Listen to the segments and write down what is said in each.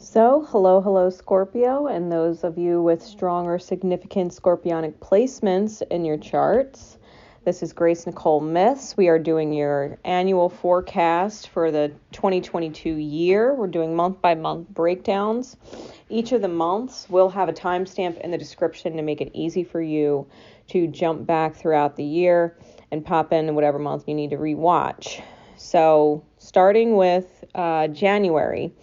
So, hello, Scorpio, and those of you with strong or significant scorpionic placements in your charts. This is Nicole Myths. We are doing your annual forecast for the 2022 year. We're doing month by month breakdowns. Each of the months will have a timestamp in the description to make it easy for you to jump back throughout the year and pop in whatever month you need to rewatch. So, starting with January.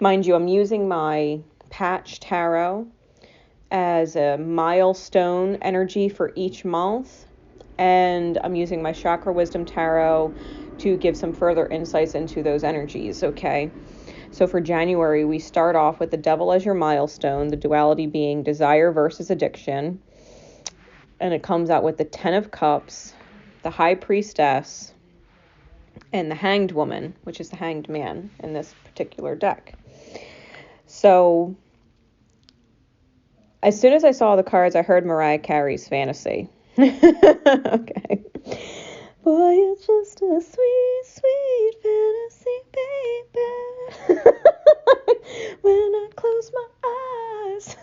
Mind you, I'm using my patch tarot as a milestone energy for each month, and I'm using my chakra wisdom tarot to give some further insights into those energies, okay? So for January, we start off with the devil as your milestone, the duality being desire versus addiction, and it comes out with the 10 of cups, the high priestess, and the hanged woman, which is the hanged man in this particular deck. So as soon as I saw the cards, I heard Mariah Carey's Fantasy. Okay. Boy, you're just a sweet, sweet fantasy, baby. When I close my eyes.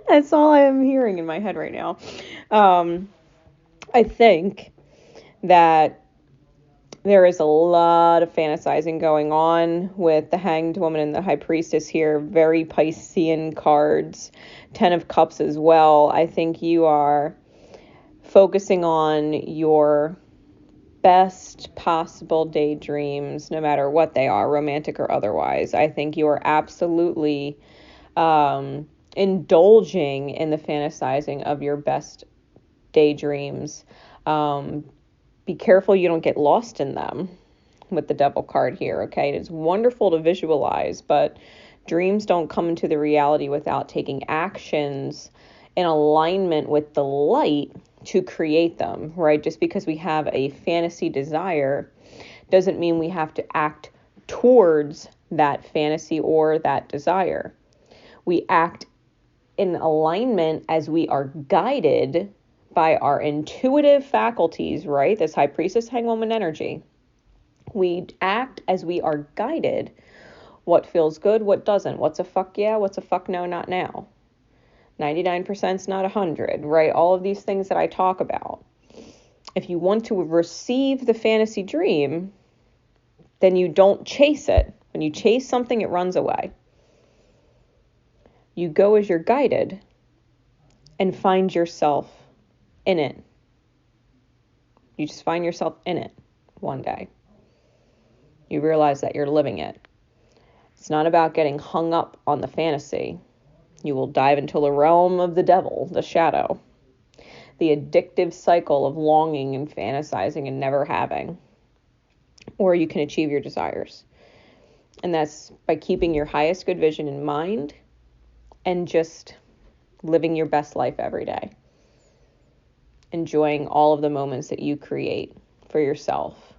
That's all I am hearing in my head right now. I think that there is a lot of fantasizing going on with the Hanged Woman and the High Priestess here. Very Piscean cards. 10 of Cups as well. I think you are focusing on your best possible daydreams, no matter what they are, romantic or otherwise. I think you are absolutely indulging in the fantasizing of your best daydreams. Be careful you don't get lost in them with the devil card here, okay? It's wonderful to visualize, but dreams don't come into the reality without taking actions in alignment with the light to create them, right? Just because we have a fantasy desire doesn't mean we have to act towards that fantasy or that desire. We act in alignment as we are guided by our intuitive faculties, right? This High Priestess, Hanged Woman energy. We act as we are guided. What feels good, what doesn't. What's a fuck yeah, what's a fuck no, not now. 99% is not 100, right? All of these things that I talk about. If you want to receive the fantasy dream, then you don't chase it. When you chase something, it runs away. You go as you're guided and find yourself in it. You just find yourself in it one day. You realize that you're living it. It's not about getting hung up on the fantasy. You will dive into the realm of the devil, the shadow, the addictive cycle of longing and fantasizing and never having. Or you can achieve your desires. And that's by keeping your highest good vision in mind and just living your best life every day. Enjoying all of the moments that you create for yourself,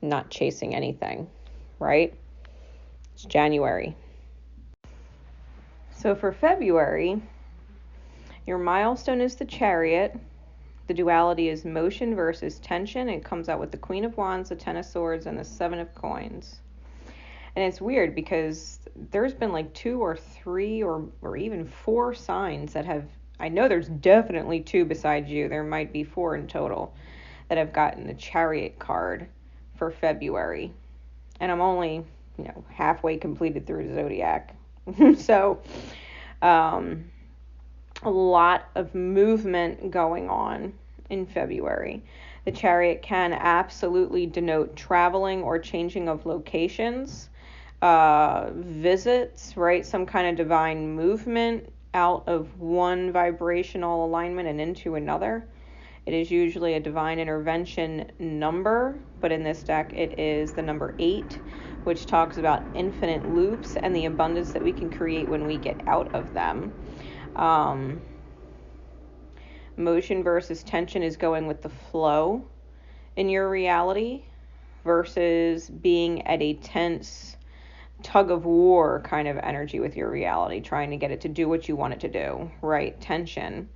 not chasing anything, right? It's January. So for February, your milestone is the Chariot. The duality is motion versus tension. It comes out with the Queen of Wands, the 10 of Swords, and the 7 of Coins. And it's weird because there's been like 2 or 3 or even 4 signs that have, I know there's definitely 2 besides you. There might be 4 in total that have gotten the Chariot card for February. And I'm only, halfway completed through the Zodiac. So, a lot of movement going on in February. The Chariot can absolutely denote traveling or changing of locations, visits, right? Some kind of divine movement out of one vibrational alignment and into another. It is usually a divine intervention number, but in this deck it is the number 8, which talks about infinite loops and the abundance that we can create when we get out of them. Motion versus tension is going with the flow in your reality versus being at a tense tug of war kind of energy with your reality, trying to get it to do what you want it to do, right? Tension,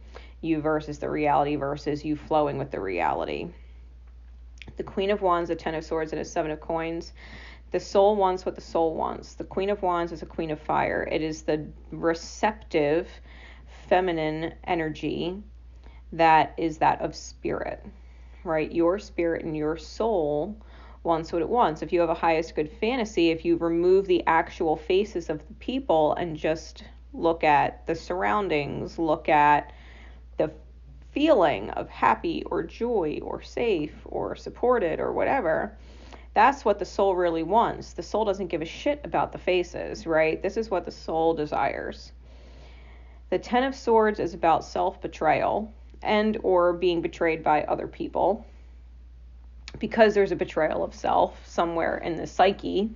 you versus the reality versus you flowing with the reality. The Queen of Wands, the 10 of Swords, and a 7 of Coins. The soul wants what the soul wants. The Queen of Wands is a Queen of Fire. It is the receptive feminine energy that is that of spirit, right? Your spirit and your soul wants what it wants. If you have a highest good fantasy, if you remove the actual faces of the people and just look at the surroundings, look at the feeling of happy or joy or safe or supported or whatever, that's what the soul really wants. The soul doesn't give a shit about the faces, right? This is what the soul desires. The Ten of Swords is about self-betrayal and or being betrayed by other people, because there's a betrayal of self somewhere in the psyche,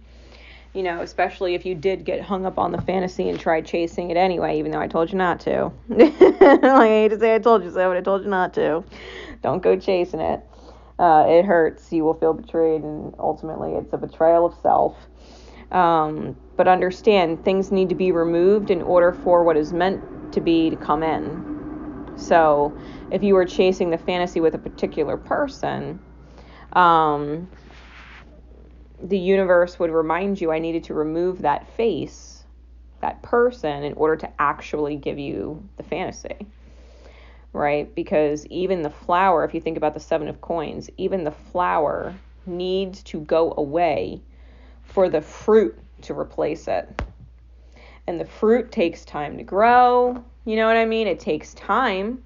especially if you did get hung up on the fantasy and tried chasing it anyway, even though I told you not to. I hate to say I told you so, but I told you not to. Don't go chasing it. It hurts. You will feel betrayed, and ultimately it's a betrayal of self. But understand, things need to be removed in order for what is meant to be to come in. So if you were chasing the fantasy with a particular person, the universe would remind you, I needed to remove that face, that person, in order to actually give you the fantasy, right? Because even the flower, if you think about the Seven of Coins, even the flower needs to go away for the fruit to replace it. And the fruit takes time to grow, you know what I mean? It takes time.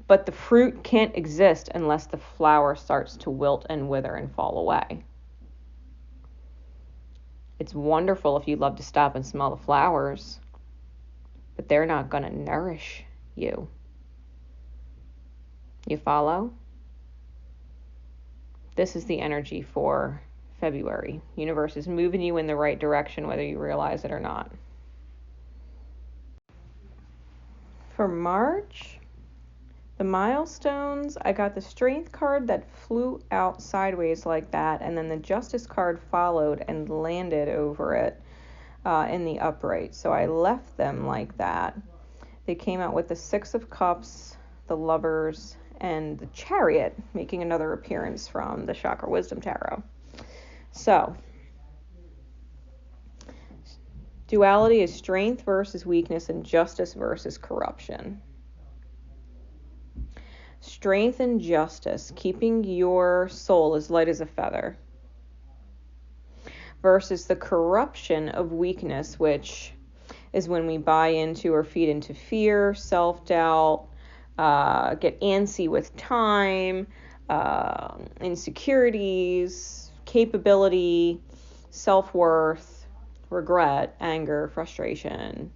But the fruit can't exist unless the flower starts to wilt and wither and fall away. It's wonderful if you love to stop and smell the flowers, but they're not going to nourish you. You follow? This is the energy for February. Universe is moving you in the right direction, whether you realize it or not. For March, the milestones, I got the Strength card that flew out sideways like that, and then the Justice card followed and landed over it in the upright. So I left them like that. They came out with the Six of Cups, the Lovers, and the Chariot, making another appearance from the Chakra Wisdom Tarot. So, duality is strength versus weakness and justice versus corruption. Strength and justice, keeping your soul as light as a feather, versus the corruption of weakness, which is when we buy into or feed into fear, self-doubt, get antsy with time, insecurities, capability, self-worth, regret, anger, frustration,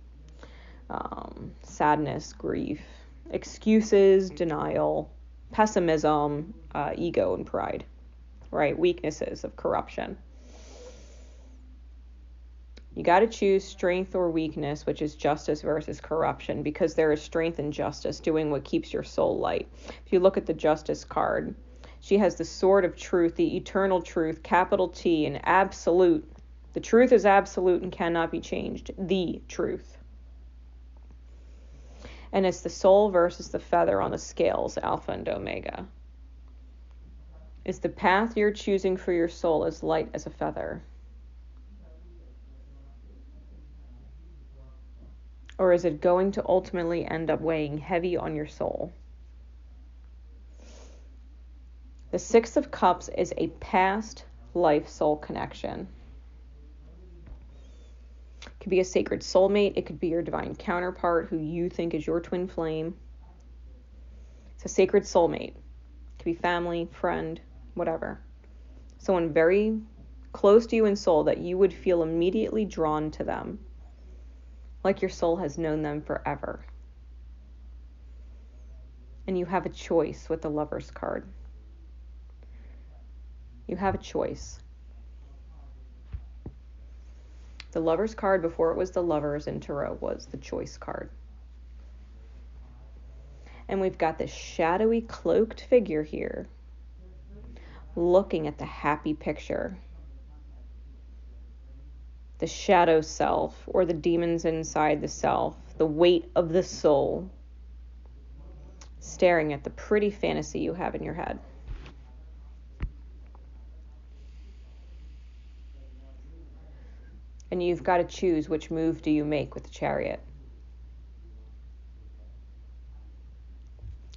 sadness, grief, excuses, denial, pessimism, ego, and pride, right? Weaknesses of corruption. You got to choose strength or weakness, which is justice versus corruption, because there is strength in justice, doing what keeps your soul light. If you look at the Justice card, she has the sword of truth, the eternal truth, capital T, and absolute. The truth is absolute and cannot be changed. The truth. And it's the soul versus the feather on the scales, Alpha and Omega. Is the path you're choosing for your soul as light as a feather? Or is it going to ultimately end up weighing heavy on your soul? The Six of Cups is a past life soul connection. It could be a sacred soulmate. It could be your divine counterpart who you think is your twin flame. It's a sacred soulmate. It could be family, friend, whatever. Someone very close to you in soul that you would feel immediately drawn to them, like your soul has known them forever. And you have a choice with the Lovers card. You have a choice. The Lovers card, before it was the Lovers in Tarot, was the Choice card. And we've got this shadowy, cloaked figure here, looking at the happy picture. The shadow self, or the demons inside the self, the weight of the soul, staring at the pretty fantasy you have in your head. And you've got to choose, which move do you make with the Chariot?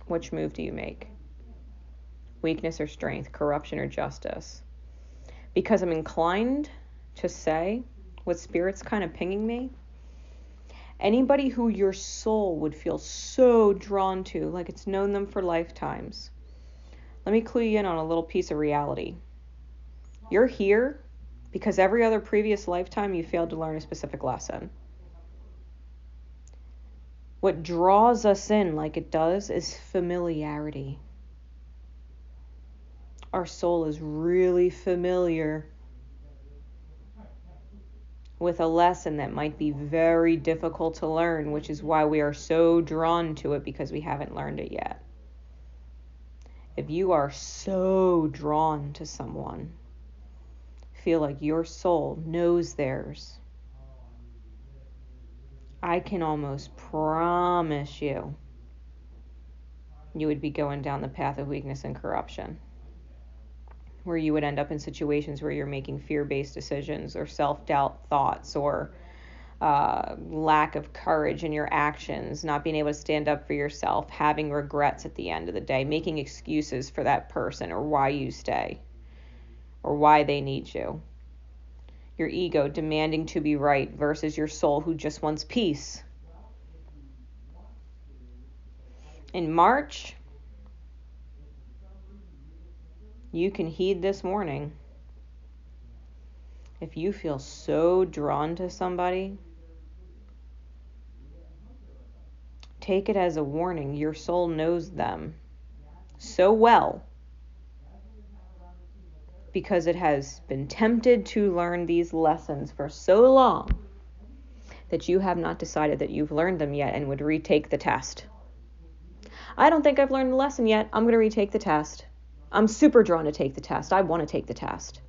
Which move do you make? Weakness or strength, corruption or justice? Because I'm inclined to say, with Spirit's kind of pinging me, anybody who your soul would feel so drawn to, like it's known them for lifetimes. Let me clue you in on a little piece of reality. You're here because every other previous lifetime you failed to learn a specific lesson. What draws us in like it does is familiarity. Our soul is really familiar with a lesson that might be very difficult to learn, which is why we are so drawn to it, because we haven't learned it yet. If you are so drawn to someone, feel like your soul knows theirs, I can almost promise you would be going down the path of weakness and corruption, where you would end up in situations where you're making fear-based decisions or self-doubt thoughts or lack of courage in your actions, not being able to stand up for yourself, having regrets at the end of the day, making excuses for that person or why you stay or why they need you. Your ego demanding to be right versus your soul who just wants peace. In March, you can heed this warning. If you feel so drawn to somebody, take it as a warning. Your soul knows them so well because it has been tempted to learn these lessons for so long that you have not decided that you've learned them yet and would retake the test. I don't think I've learned the lesson yet. I'm going to retake the test. I'm super drawn to take the test. I want to take the test.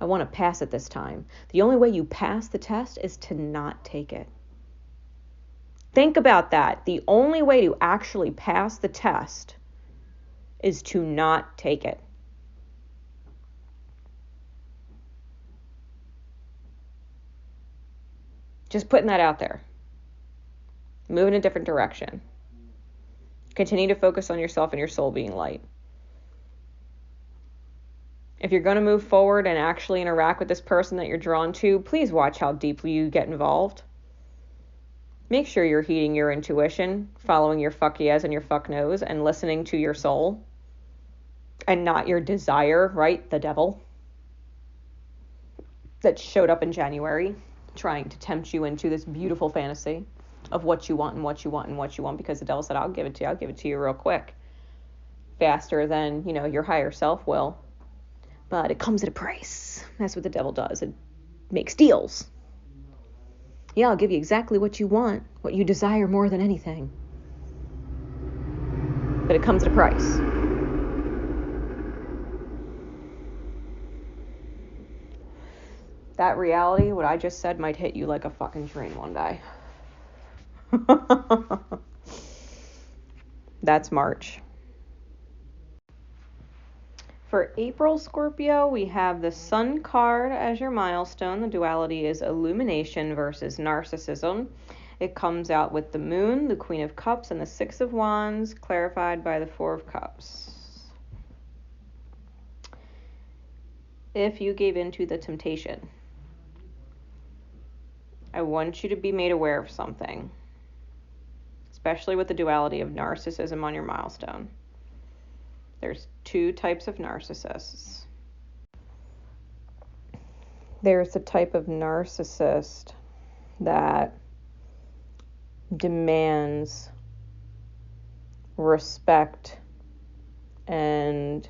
I want to pass it this time. The only way you pass the test is to not take it. Think about that. The only way to actually pass the test is to not take it. Just putting that out there. Move in a different direction. Continue to focus on yourself and your soul being light. If you're going to move forward and actually interact with this person that you're drawn to, please watch how deeply you get involved. Make sure you're heeding your intuition, following your fuck yes and your fuck no's, and listening to your soul and not your desire, right? The devil that showed up in January trying to tempt you into this beautiful fantasy of what you want and what you want and what you want, because the devil said, I'll give it to you. I'll give it to you real quick. Faster than, your higher self will. But it comes at a price. That's what the devil does. It makes deals. Yeah, I'll give you exactly what you want, what you desire more than anything. But it comes at a price. That reality, what I just said, might hit you like a fucking train one day. That's March. For April, Scorpio, we have the Sun card as your milestone. The duality is illumination versus narcissism. It comes out with the Moon, the Queen of Cups, and the Six of Wands, clarified by the Four of Cups. If you gave in to the temptation, I want you to be made aware of something, especially with the duality of narcissism on your milestone. There's two types of narcissists. There's the type of narcissist that demands respect and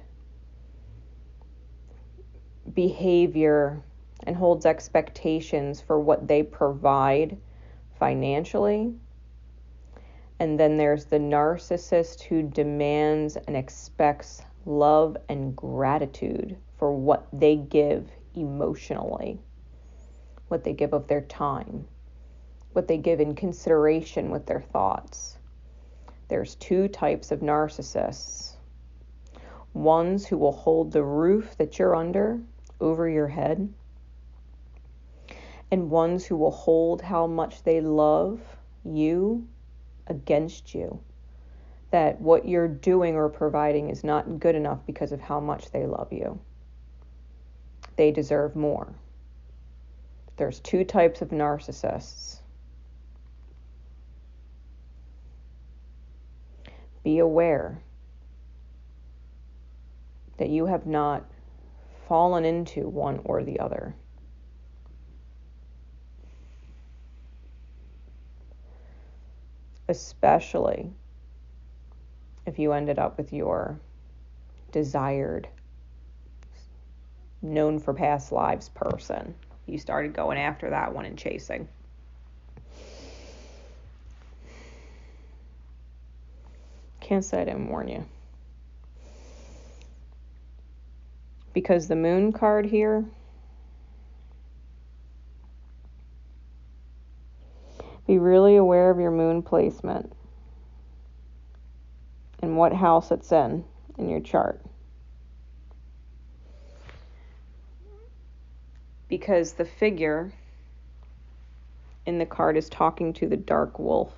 behavior and holds expectations for what they provide financially. And then there's the narcissist who demands and expects love and gratitude for what they give emotionally, what they give of their time, what they give in consideration with their thoughts. There's two types of narcissists. Ones who will hold the roof that you're under over your head, and ones who will hold how much they love you against you. That what you're doing or providing is not good enough because of how much they love you. They deserve more. There's two types of narcissists. Be aware that you have not fallen into one or the other. Especially if you ended up with your desired, known for past lives person. You started going after that one and chasing. Can't say I didn't warn you. Because the moon card here, be really aware of your moon placement and what house it's in your chart. Because the figure in the card is talking to the dark wolf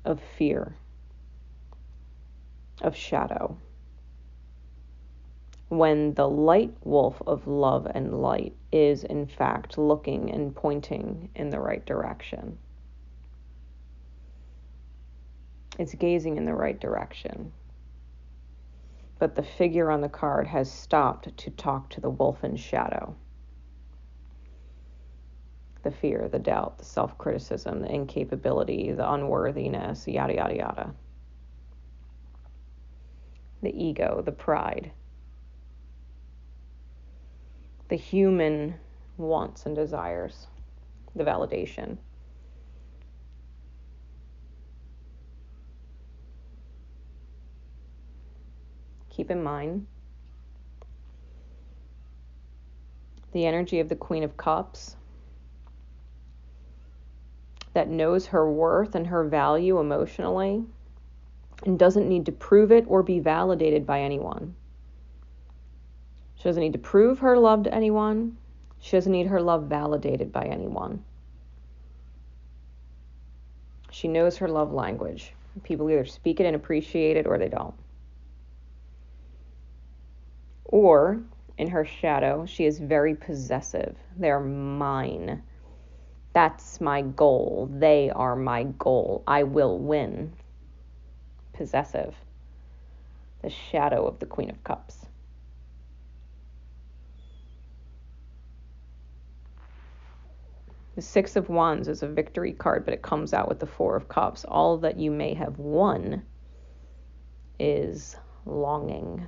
of fear, of shadow. When the light wolf of love and light is in fact looking and pointing in the right direction. It's gazing in the right direction. But the figure on the card has stopped to talk to the wolf in shadow. The fear, the doubt, the self-criticism, the incapability, the unworthiness, yada, yada, yada. The ego, the pride. The human wants and desires, the validation. Keep in mind the energy of the Queen of Cups that knows her worth and her value emotionally and doesn't need to prove it or be validated by anyone. She doesn't need to prove her love to anyone. She doesn't need her love validated by anyone. She knows her love language. People either speak it and appreciate it or they don't. Or, in her shadow, she is very possessive. They're mine. That's my goal. They are my goal. I will win. Possessive. The shadow of the Queen of Cups. The Six of Wands is a victory card, but it comes out with the Four of Cups. All that you may have won is longing.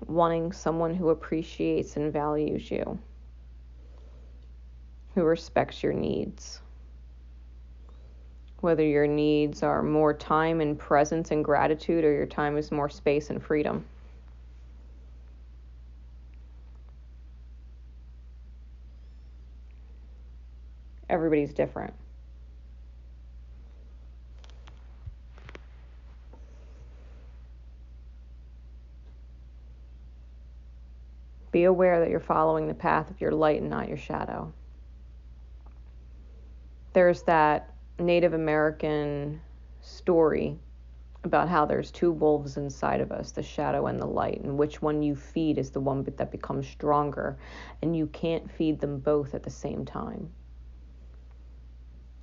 Wanting someone who appreciates and values you, who respects your needs. Whether your needs are more time and presence and gratitude, or your time is more space and freedom. Everybody's different. Be aware that you're following the path of your light and not your shadow. There's that Native American story about how there's two wolves inside of us, the shadow and the light, and which one you feed is the one that becomes stronger, and you can't feed them both at the same time.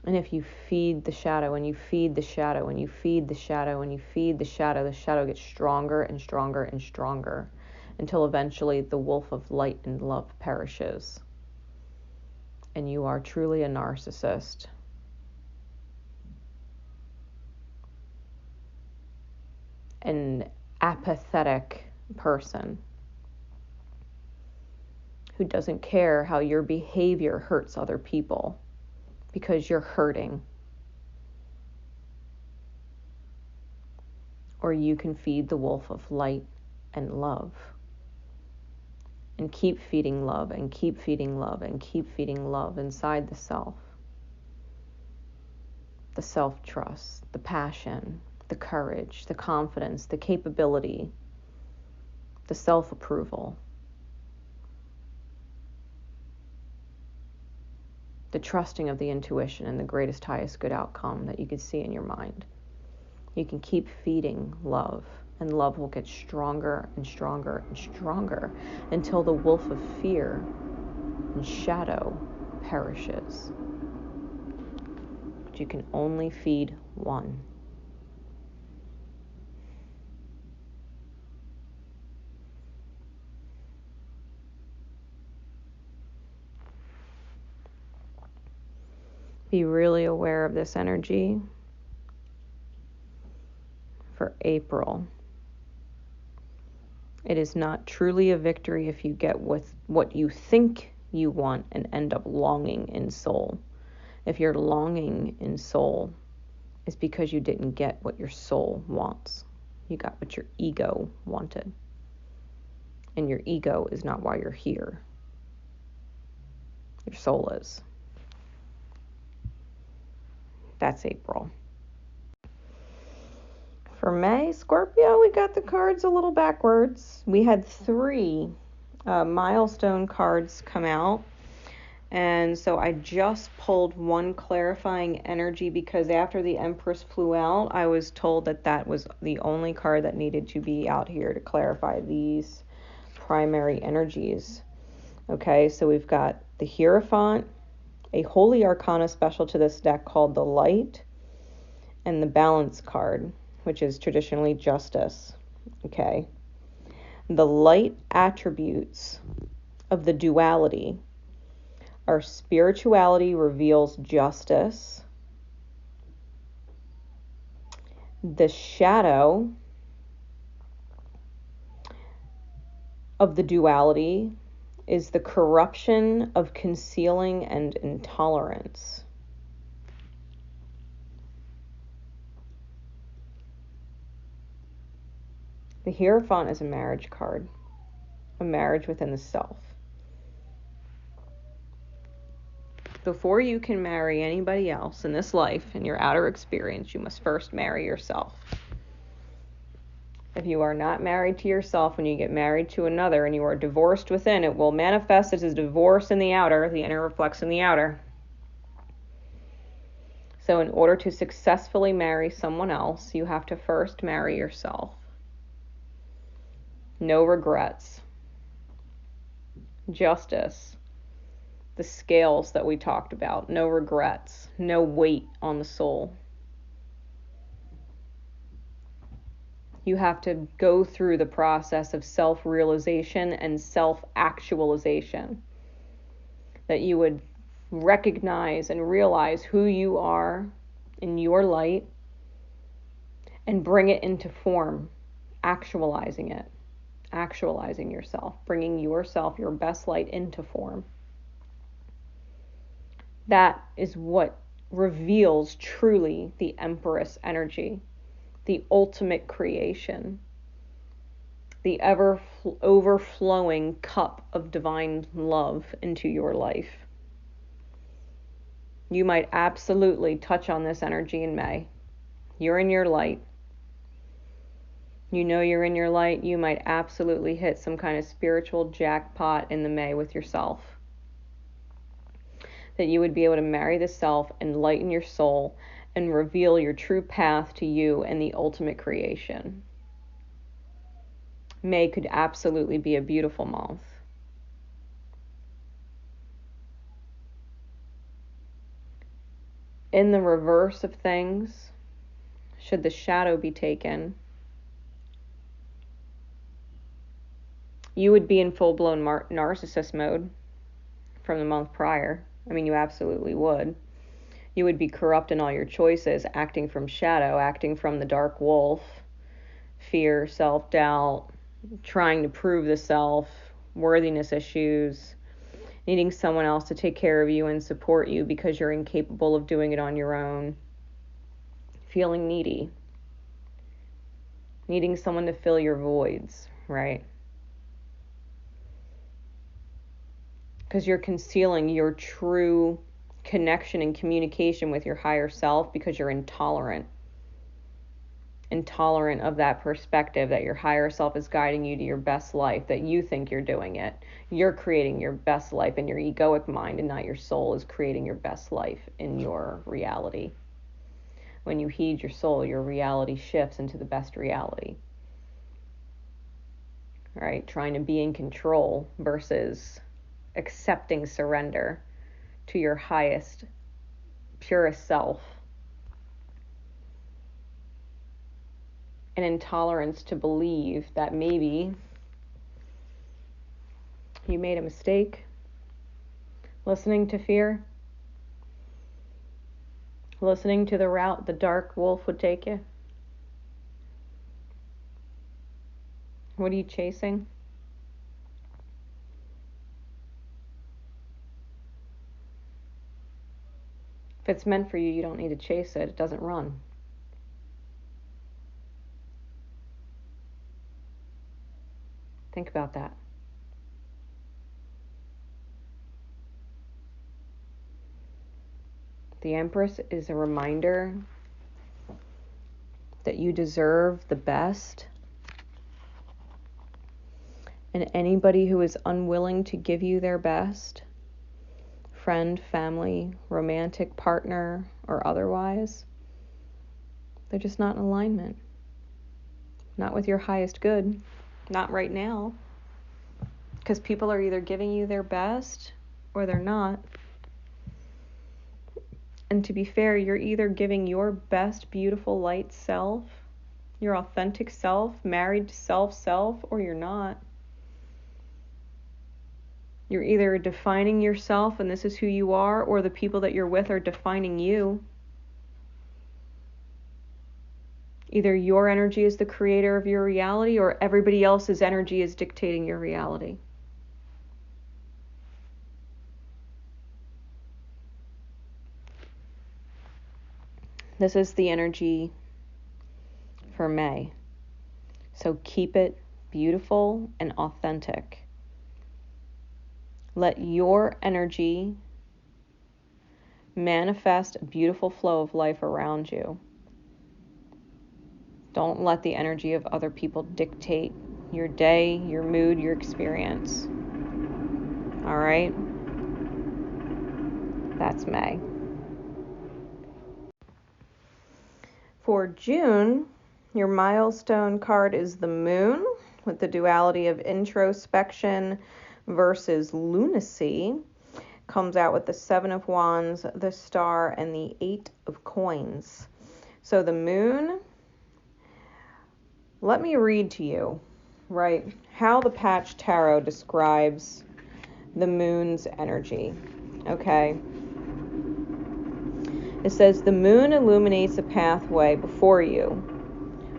And if you feed the shadow and you feed the shadow and you feed the shadow and you feed the shadow gets stronger and stronger and stronger until eventually the wolf of light and love perishes. And you are truly a narcissist. An apathetic person who doesn't care how your behavior hurts other people because you're hurting. Or you can feed the wolf of light and love and keep feeding love and keep feeding love and keep feeding love inside the self-trust, the passion, the courage, the confidence, the capability, the self-approval. the trusting of the intuition and the greatest, highest good outcome that you can see in your mind. You can keep feeding love, and love will get stronger and stronger and stronger until the wolf of fear and shadow perishes. But you can only feed one. Be really aware of this energy for April. It is not truly a victory if you get with what you think you want and end up longing in soul. If you're longing in soul, it's because you didn't get what your soul wants. You got what your ego wanted. And your ego is not why you're here. Your soul is. That's April. For May, Scorpio, we got the cards a little backwards. We had 3 milestone cards come out. And so I just pulled one clarifying energy because after the Empress flew out, I was told that that was the only card that needed to be out here to clarify these primary energies. Okay, so we've got the Hierophant, a Holy Arcana special to this deck called the Light, and the Balance card, which is traditionally Justice. Okay. The light attributes of the duality are spirituality reveals justice. The shadow of the duality is the corruption of concealing and intolerance. The Hierophant is a marriage card, a marriage within the self. Before you can marry anybody else in this life, in your outer experience, you must first marry yourself. If you are not married to yourself, when you get married to another and you are divorced within, it will manifest as a divorce in the outer. The inner reflects in the outer. So in order to successfully marry someone else, you have to first marry yourself. No regrets. Justice. The scales that we talked about. No regrets. No weight on the soul. You have to go through the process of self-realization and self-actualization. That you would recognize and realize who you are in your light and bring it into form, actualizing it, actualizing yourself, bringing yourself, your best light into form. That is what reveals truly the Empress energy, the ultimate creation, the ever overflowing cup of divine love into your life. You might absolutely touch on this energy in May. You're in your light. You know you're in your light. You might absolutely hit some kind of spiritual jackpot in the May with yourself. That you would be able to marry the self, enlighten your soul, and reveal your true path to you and the ultimate creation. May could absolutely be a beautiful month. In the reverse of things, should the shadow be taken, you would be in full-blown narcissist mode from the month prior. I mean, you absolutely would. You would be corrupt in all your choices, acting from shadow, acting from the dark wolf, fear, self-doubt, trying to prove the self, worthiness issues, needing someone else to take care of you and support you because you're incapable of doing it on your own, feeling needy, needing someone to fill your voids, right? Because you're concealing your true connection and communication with your higher self because you're intolerant. intolerant of that perspective that your higher self is guiding you to your best life, that you think you're doing it. You're creating your best life in your egoic mind, and not your soul is creating your best life in your reality. When you heed your soul, your reality shifts into the best reality. Right? Trying to be in control versus accepting surrender to your highest, purest self. An intolerance to believe that maybe you made a mistake listening to fear, listening to the route the dark wolf would take you. What are you chasing? If it's meant for you, you don't need to chase it. It doesn't run. Think about that. The Empress is a reminder that you deserve the best. And anybody who is unwilling to give you their best, friend, family, romantic partner, or otherwise, they're just not in alignment. Not with your highest good. Not right now. Because people are either giving you their best or they're not. And to be fair, you're either giving your best, beautiful, light self, your authentic self, married to self, or you're not. You're either defining yourself and this is who you are, or the people that you're with are defining you. Either your energy is the creator of your reality, or everybody else's energy is dictating your reality. This is the energy for May. So keep it beautiful and authentic. Let your energy manifest a beautiful flow of life around you. Don't let the energy of other people dictate your day, your mood, your experience. All right? That's May. For June, your milestone card is the Moon, with the duality of introspection versus lunacy. Comes out with the Seven of Wands, the Star, and the Eight of Coins. So the Moon, let me read to you, right, how the Patch Tarot describes the Moon's energy. Okay. It says, the moon illuminates a pathway before you,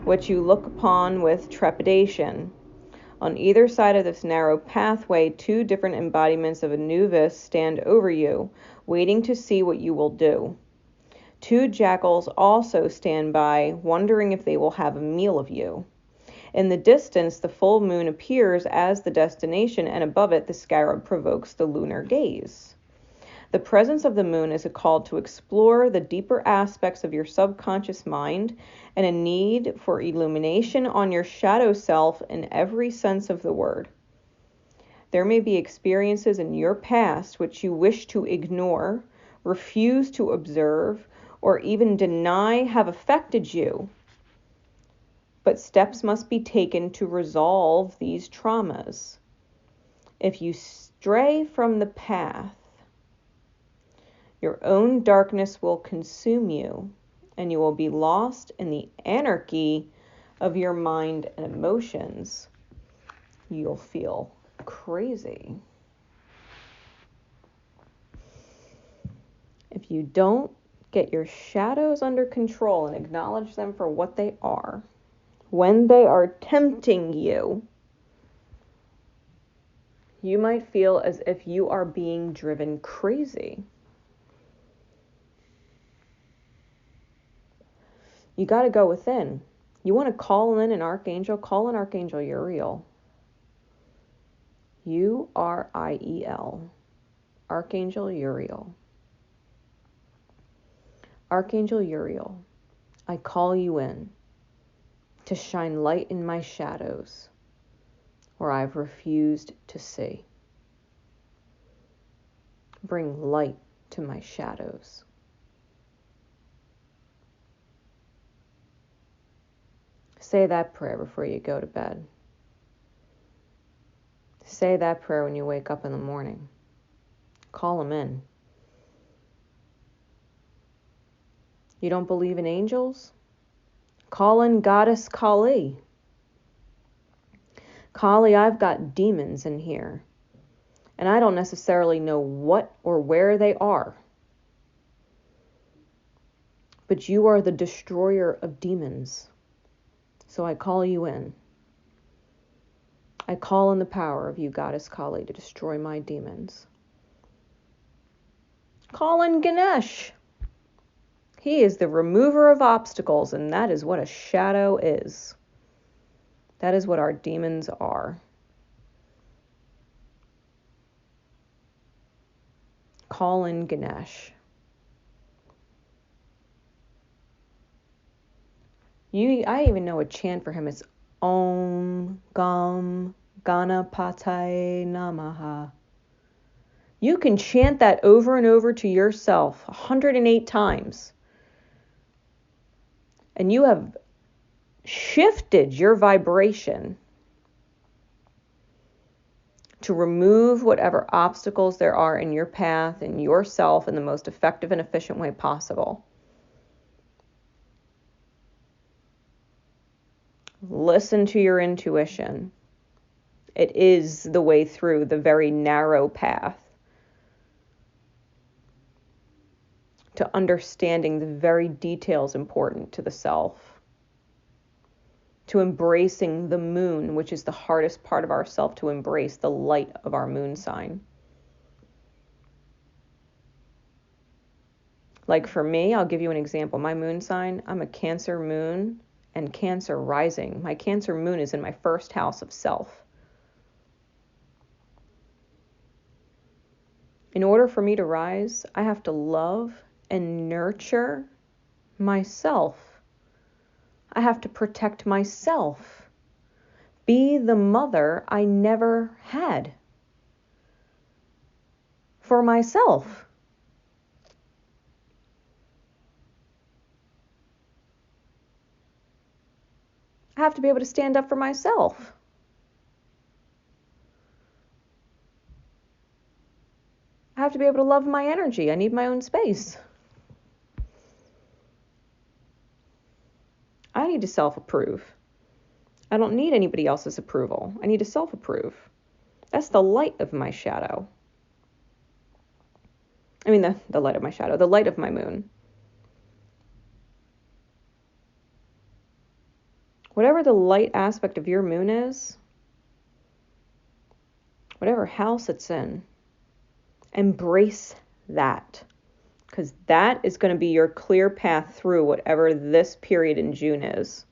which you look upon with trepidation. On either side of this narrow pathway, two different embodiments of Anubis stand over you, waiting to see what you will do. Two jackals also stand by, wondering if they will have a meal of you. In the distance, the full moon appears as the destination, and above it, the scarab provokes the lunar gaze. The presence of the moon is a call to explore the deeper aspects of your subconscious mind and a need for illumination on your shadow self in every sense of the word. There may be experiences in your past which you wish to ignore, refuse to observe, or even deny have affected you. But steps must be taken to resolve these traumas. If you stray from the path, your own darkness will consume you, and you will be lost in the anarchy of your mind and emotions. You'll feel crazy. If you don't get your shadows under control and acknowledge them for what they are, when they are tempting you, you might feel as if you are being driven crazy. You got to go within. You want to call in an archangel? Call in Archangel Uriel. Uriel. Archangel Uriel. Archangel Uriel, I call you in. to shine light in my shadows where I've refused to see. Bring light to my shadows. Say that prayer before you go to bed. Say that prayer when you wake up in the morning. Call them in. You don't believe in angels? Call in Goddess Kali. Kali, I've got demons in here, and I don't necessarily know what or where they are. But you are the destroyer of demons. So I call you in. I call in the power of you, Goddess Kali, to destroy my demons. Call in Ganesh. He is the remover of obstacles, and that is what a shadow is. That is what our demons are. Call in Ganesh. I even know a chant for him. It's Om Gam Ganapataye Namaha. You can chant that over and over to yourself 108 times. And you have shifted your vibration to remove whatever obstacles there are in your path and yourself in the most effective and efficient way possible. Listen to your intuition. It is the way through the very narrow path to understanding the very details important to the self, to embracing the moon, which is the hardest part of ourself to embrace, the light of our moon sign. Like for me, I'll give you an example. My moon sign, I'm a Cancer moon and Cancer rising. My Cancer moon is in my first house of self. In order for me to rise, I have to love and nurture myself. I have to protect myself. Be the mother I never had for myself. I have to be able to stand up for myself. I have to be able to love my energy. I need my own space. I need to self-approve. I don't need anybody else's approval. I need to self-approve. That's the light of my shadow. I mean, the light of my shadow, the light of my moon. Whatever the light aspect of your moon is, whatever house it's in, embrace that. Because that is going to be your clear path through whatever this period in June is.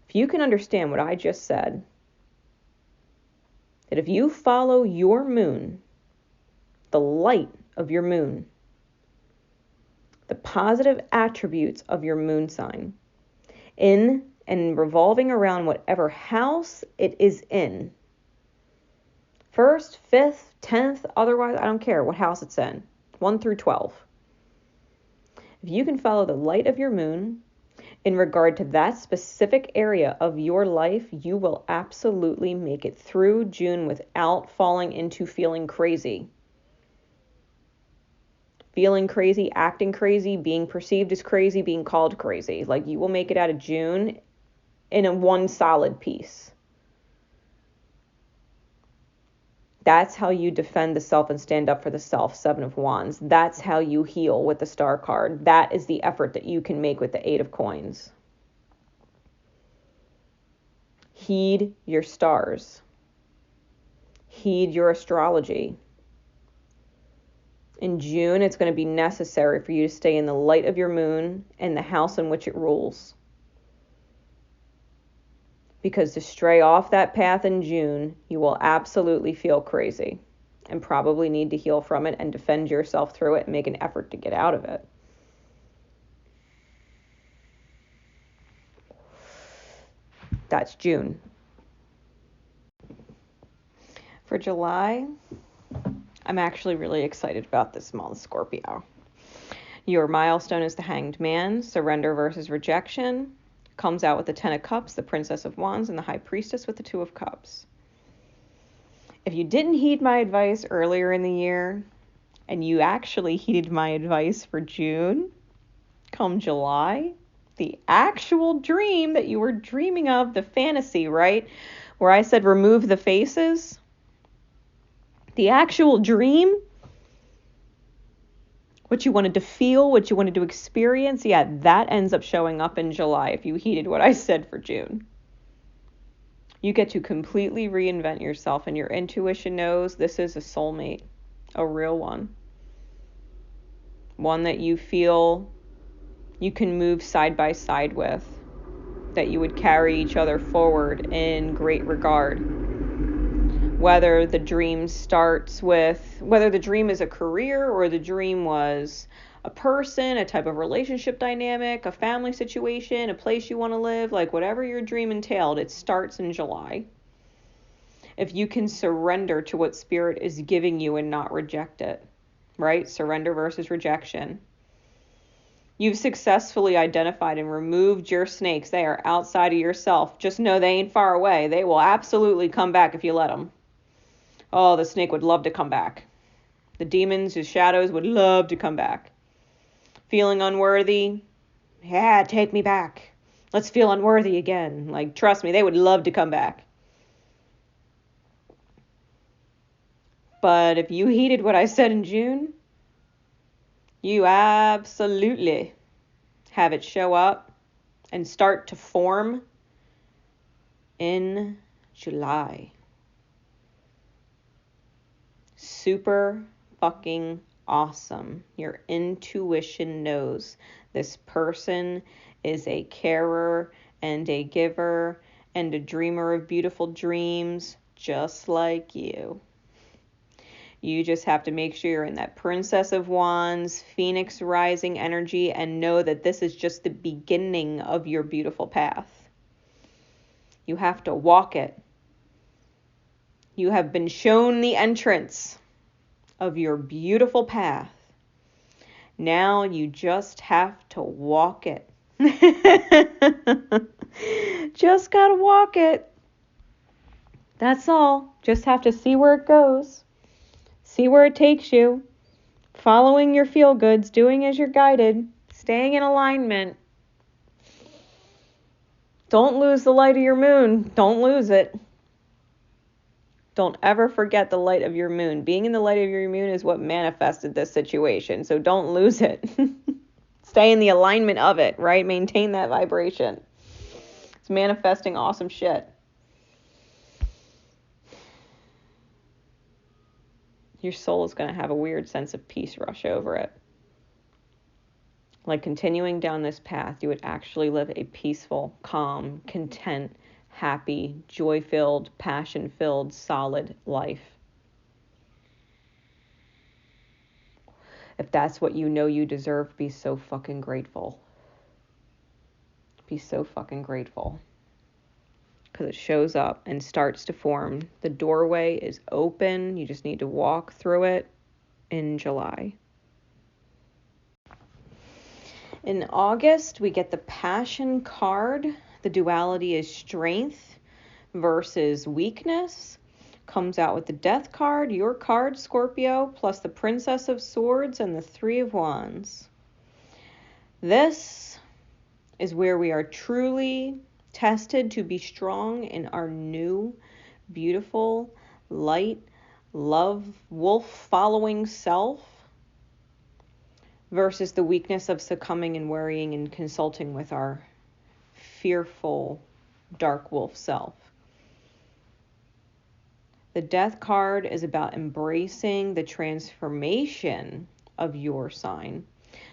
If you can understand what I just said, that if you follow your moon, the light of your moon, the positive attributes of your moon sign, in and revolving around whatever house it is in, 1st, 5th, 10th, otherwise, I don't care what house it's in, 1 through 12. If you can follow the light of your moon in regard to that specific area of your life, you will absolutely make it through June without falling into feeling crazy. Feeling crazy, acting crazy, being perceived as crazy, being called crazy. Like, you will make it out of June in a one solid piece. That's how you defend the self and stand up for the self, 7 of Wands. That's how you heal with the Star card. That is the effort that you can make with the 8 of Coins. Heed your stars. Heed your astrology. In June, it's going to be necessary for you to stay in the light of your moon and the house in which it rules. Because to stray off that path in June, you will absolutely feel crazy and probably need to heal from it and defend yourself through it and make an effort to get out of it. That's June. For July, I'm actually really excited about this month, Scorpio. Your milestone is the Hanged Man, surrender versus rejection. Comes out with the Ten of Cups, the Princess of Wands, and the High Priestess with the Two of Cups. If you didn't heed my advice earlier in the year, and you actually heeded my advice for June, come July, the actual dream that you were dreaming of, the fantasy, right? Where I said remove the faces. The actual dream, what you wanted to feel, what you wanted to experience, yeah, that ends up showing up in July if you heeded what I said for June. You get to completely reinvent yourself, and your intuition knows this is a soulmate, a real one. One that you feel you can move side by side with, that you would carry each other forward in great regard. Whether the dream is a career, or the dream was a person, a type of relationship dynamic, a family situation, a place you want to live, like whatever your dream entailed, it starts in July. If you can surrender to what Spirit is giving you and not reject it, right? Surrender versus rejection. You've successfully identified and removed your snakes. They are outside of yourself. Just know they ain't far away. They will absolutely come back if you let them. Oh, the snake would love to come back. The demons, his shadows, would love to come back. Feeling unworthy? Yeah, take me back. Let's feel unworthy again. Like, trust me, they would love to come back. But if you heeded what I said in June, you absolutely have it show up and start to form in July. Super fucking awesome. Your intuition knows this person is a carer and a giver and a dreamer of beautiful dreams, just like you. You just have to make sure you're in that Princess of Wands, Phoenix rising energy, and know that this is just the beginning of your beautiful path. You have to walk it. You have been shown the entrance of your beautiful path. Now you just have to walk it. Just gotta walk it. That's all. Just have to see where it goes. See where it takes you. Following your feel-goods, doing as you're guided, staying in alignment. Don't lose the light of your moon. Don't lose it. Don't ever forget the light of your moon. Being in the light of your moon is what manifested this situation. So don't lose it. Stay in the alignment of it, right? Maintain that vibration. It's manifesting awesome shit. Your soul is going to have a weird sense of peace rush over it. Like continuing down this path, you would actually live a peaceful, calm, content, happy, joy-filled, passion-filled, solid life. If that's what you know you deserve, be so fucking grateful. Be so fucking grateful. Because it shows up and starts to form. The doorway is open. You just need to walk through it in July. In August, we get the Passion card. The duality is strength versus weakness. Comes out with the Death card, your card, Scorpio, plus the Princess of Swords and the Three of Wands. This is where we are truly tested to be strong in our new, beautiful, light, love, wolf-following self versus the weakness of succumbing and worrying and consulting with our fearful, dark wolf self. The Death card is about embracing the transformation of your sign,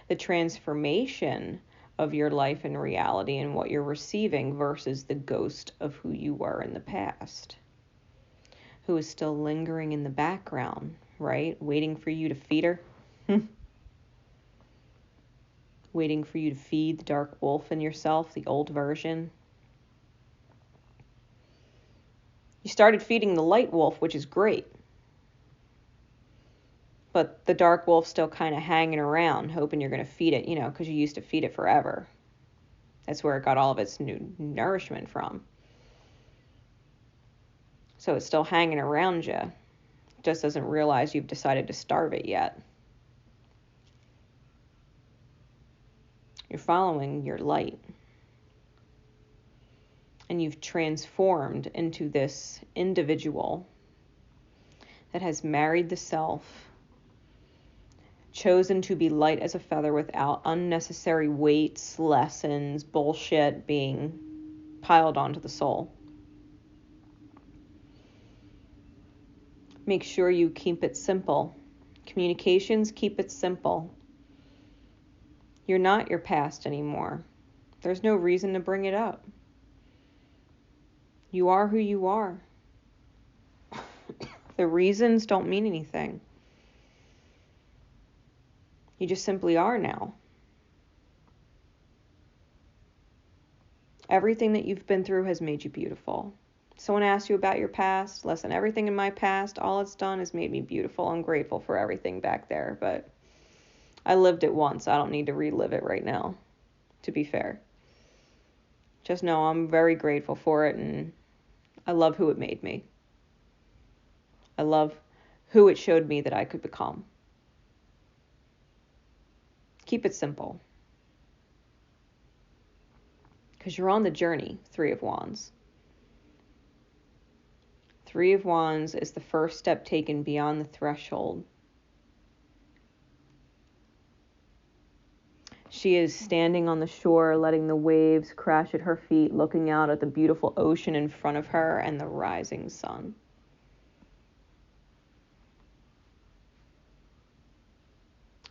the transformation of your life and reality and what you're receiving versus the ghost of who you were in the past, who is still lingering in the background, right? Waiting for you to feed her. Waiting for you to feed the dark wolf in yourself, the old version. You started feeding the light wolf, which is great. But the dark wolf's still kind of hanging around, hoping you're going to feed it, because you used to feed it forever. That's where it got all of its new nourishment from. So it's still hanging around you. It just doesn't realize you've decided to starve it yet. You're following your light. And you've transformed into this individual that has married the self, chosen to be light as a feather without unnecessary weights, lessons, bullshit being piled onto the soul. Make sure you keep it simple. Communications, keep it simple. You're not your past anymore. There's no reason to bring it up. You are who you are. The reasons don't mean anything. You just simply are now. Everything that you've been through has made you beautiful. Someone asked you about your past. Listen, everything in my past, all it's done is made me beautiful. I'm grateful for everything back there, but I lived it once. I don't need to relive it right now, to be fair. Just know I'm very grateful for it, and I love who it made me. I love who it showed me that I could become. Keep it simple. Because you're on the journey, Three of Wands. Three of Wands is the first step taken beyond the threshold. She is standing on the shore, letting the waves crash at her feet, looking out at the beautiful ocean in front of her and the rising sun.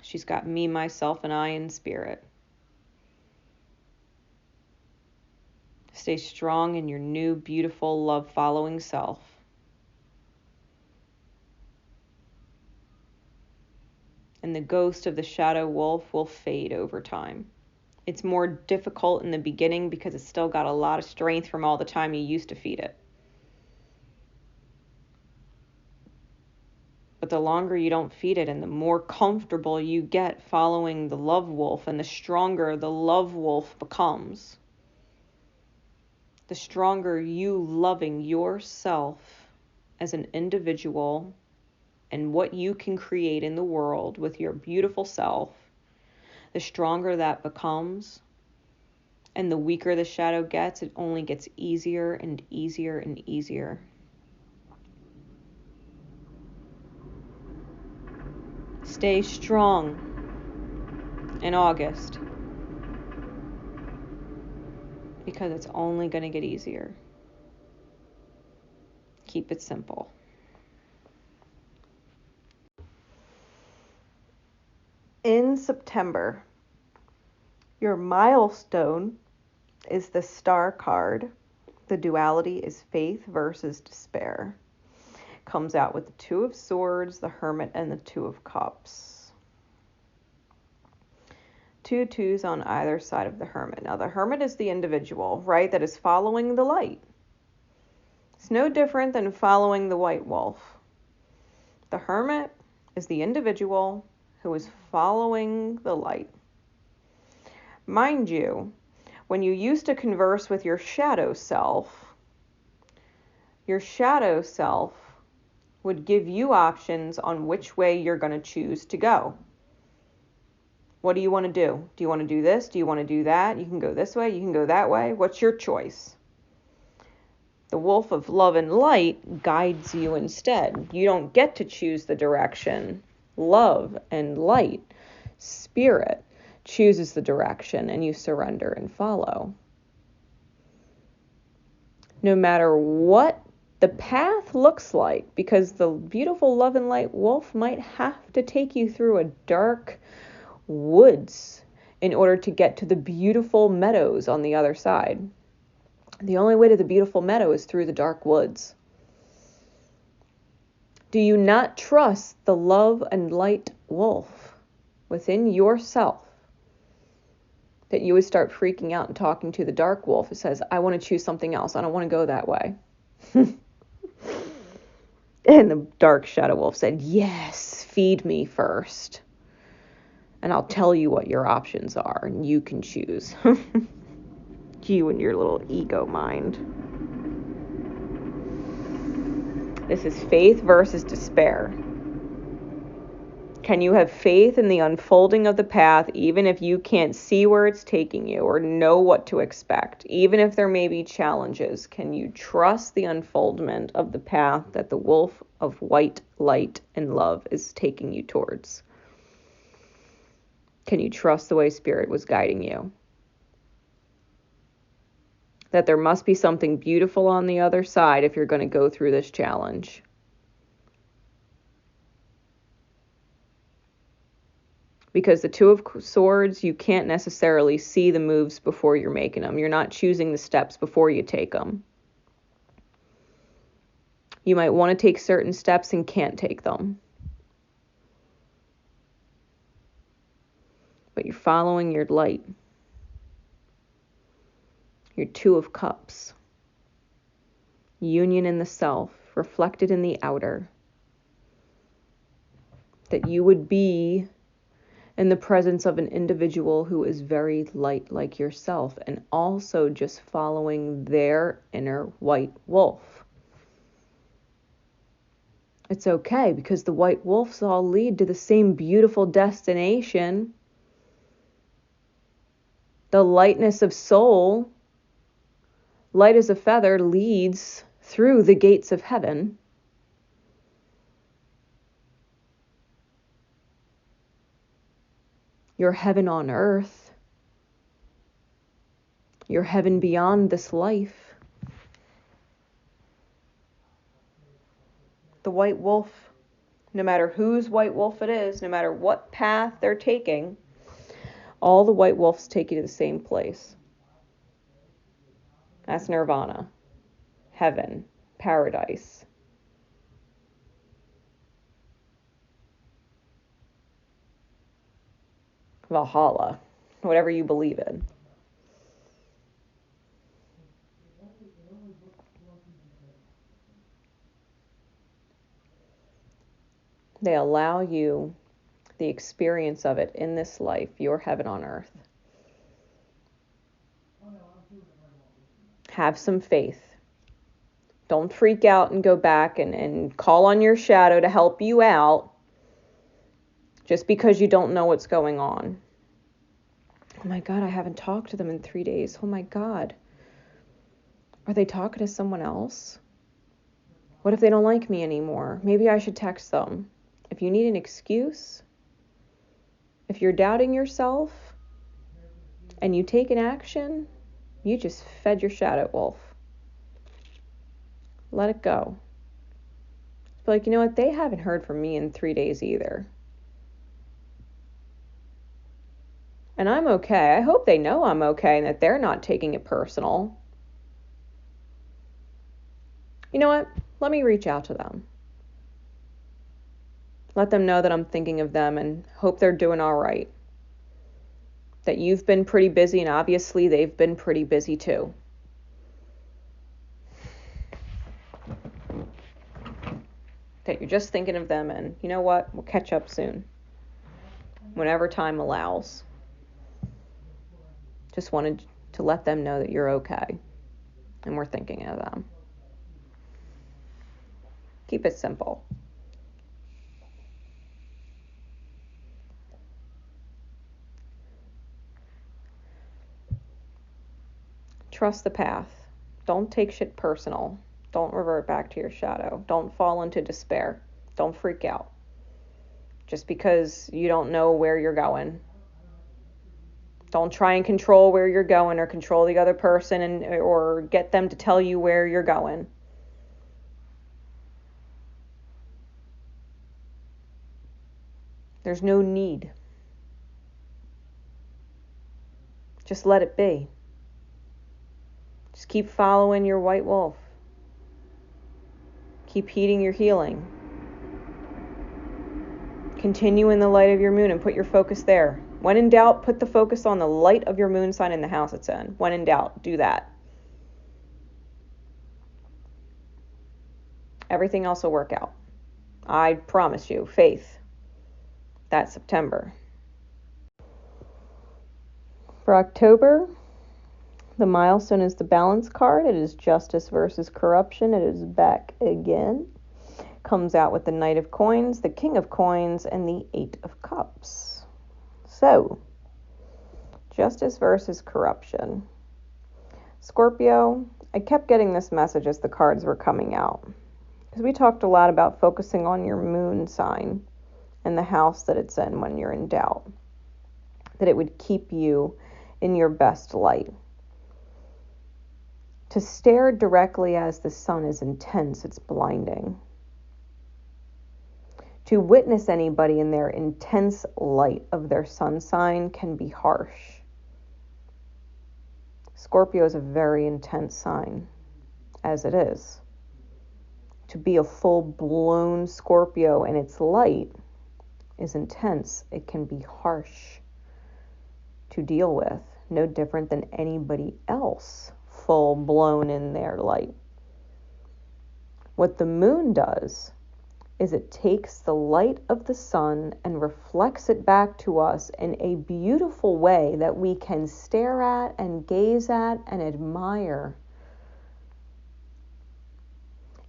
She's got me, myself, and I in spirit. Stay strong in your new, beautiful, love-following self. And the ghost of the shadow wolf will fade over time. It's more difficult in the beginning because it's still got a lot of strength from all the time you used to feed it. But the longer you don't feed it and the more comfortable you get following the love wolf, and the stronger the love wolf becomes, the stronger you loving yourself as an individual and what you can create in the world with your beautiful self, the stronger that becomes, and the weaker the shadow gets, it only gets easier and easier and easier. Stay strong in August, because it's only going to get easier. Keep it simple. In September, your milestone is the Star card. The duality is faith versus despair. Comes out with the Two of Swords, the Hermit, and the Two of Cups. 2 twos on either side of the Hermit. Now, the Hermit is the individual, right, that is following the light. It's no different than following the white wolf. The Hermit is the individual who is following the light. Mind you, when you used to converse with your shadow self would give you options on which way you're going to choose to go. What do you want to do? Do you want to do this? Do you want to do that? You can go this way. You can go that way. What's your choice? The wolf of love and light guides you instead. You don't get to choose the direction. Love and light, spirit, chooses the direction, and you surrender and follow. No matter what the path looks like, because the beautiful love and light wolf might have to take you through a dark woods in order to get to the beautiful meadows on the other side. The only way to the beautiful meadow is through the dark woods. Do you not trust the love and light wolf within yourself that you would start freaking out and talking to the dark wolf who says, I want to choose something else. I don't want to go that way. And the dark shadow wolf said, yes, feed me first. And I'll tell you what your options are, and you can choose. You and your little ego mind. This is faith versus despair. Can you have faith in the unfolding of the path even if you can't see where it's taking you or know what to expect? Even if there may be challenges, can you trust the unfoldment of the path that the wolf of white light and love is taking you towards? Can you trust the way Spirit was guiding you? That there must be something beautiful on the other side if you're going to go through this challenge. Because the Two of Swords, you can't necessarily see the moves before you're making them. You're not choosing the steps before you take them. You might want to take certain steps and can't take them. But you're following your light. Your Two of Cups. Union in the self, reflected in the outer. That you would be in the presence of an individual who is very light like yourself and also just following their inner white wolf. It's okay because the white wolves all lead to the same beautiful destination. The lightness of soul, light as a feather, leads through the gates of heaven. Your heaven on earth, your heaven beyond this life. The white wolf, no matter whose white wolf it is, no matter what path they're taking, all the white wolves take you to the same place. That's nirvana, heaven, paradise. Valhalla, whatever you believe in. They allow you the experience of it in this life, your heaven on earth. Have some faith. Don't freak out and go back and call on your shadow to help you out just because you don't know what's going on. Oh my God, I haven't talked to them in 3 days. Oh my God. Are they talking to someone else? What if they don't like me anymore? Maybe I should text them. If you need an excuse, if you're doubting yourself and you take an action, you just fed your shadow wolf. Let it go. Be like, you know what? They haven't heard from me in 3 days either. And I'm okay. I hope they know I'm okay and that they're not taking it personal. You know what? Let me reach out to them. Let them know that I'm thinking of them and hope they're doing all right. That you've been pretty busy and obviously they've been pretty busy too. That you're just thinking of them and you know what? We'll catch up soon. Whenever time allows. Just wanted to let them know that you're okay and we're thinking of them. Keep it simple. Trust the path. Don't take shit personal. Don't revert back to your shadow. Don't fall into despair. Don't freak out. Just because you don't know where you're going. Don't try and control where you're going or control the other person or get them to tell you where you're going. There's no need. Just let it be. Just keep following your white wolf. Keep heeding your healing. Continue in the light of your moon and put your focus there. When in doubt, put the focus on the light of your moon sign in the house it's in. When in doubt, do that. Everything else will work out. I promise you. Faith. That's September. For October, the milestone is the balance card. It is justice versus corruption. It is back again. Comes out with the Knight of Coins, the King of Coins, and the Eight of Cups. So, justice versus corruption. Scorpio, I kept getting this message as the cards were coming out. Because we talked a lot about focusing on your moon sign and the house that it's in when you're in doubt. That it would keep you in your best light. To stare directly as the sun is intense, it's blinding. To witness anybody in their intense light of their sun sign can be harsh. Scorpio is a very intense sign, as it is. To be a full-blown Scorpio in its light is intense. It can be harsh to deal with, no different than anybody else full-blown in their light. What the moon does is it takes the light of the sun and reflects it back to us in a beautiful way that we can stare at and gaze at and admire